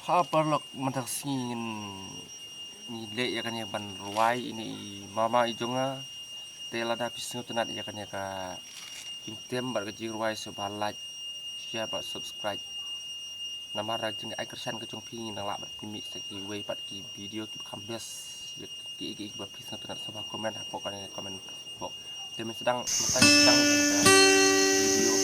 Habarlok mantak singin le ya kan ya ban ruai ini mama ijonga tela da pisnu tenat ya kan ya ka intem bar gaji ruai so ba like share ba subscribe nama rajin ai kersan ke jong ping nang la bat pimi saki wei pat ki video ki kambes ya ki ba pisnu tenat sama komen apa kan komen bok demi sedang sedang video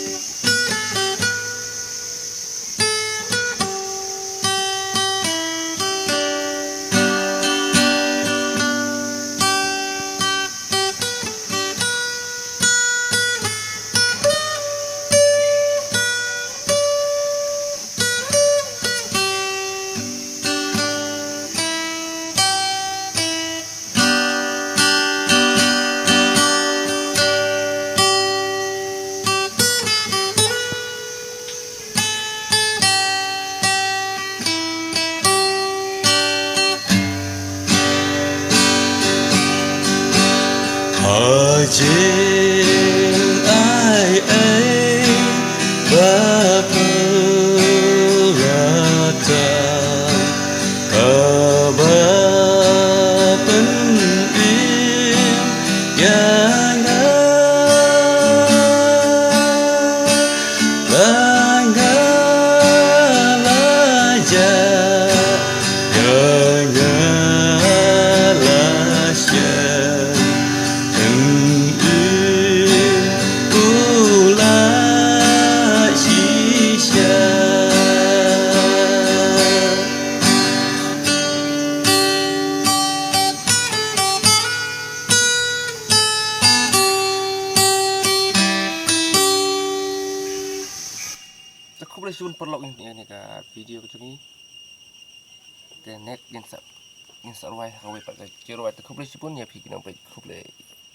Hajin ai bapelatan kabapen im yana langalaja yana lasya Aku boleh sun perlok ini ka video ke ni dan net yang sa ruai kawai pat ka ruai ta aku boleh pun ya pikin apa aku boleh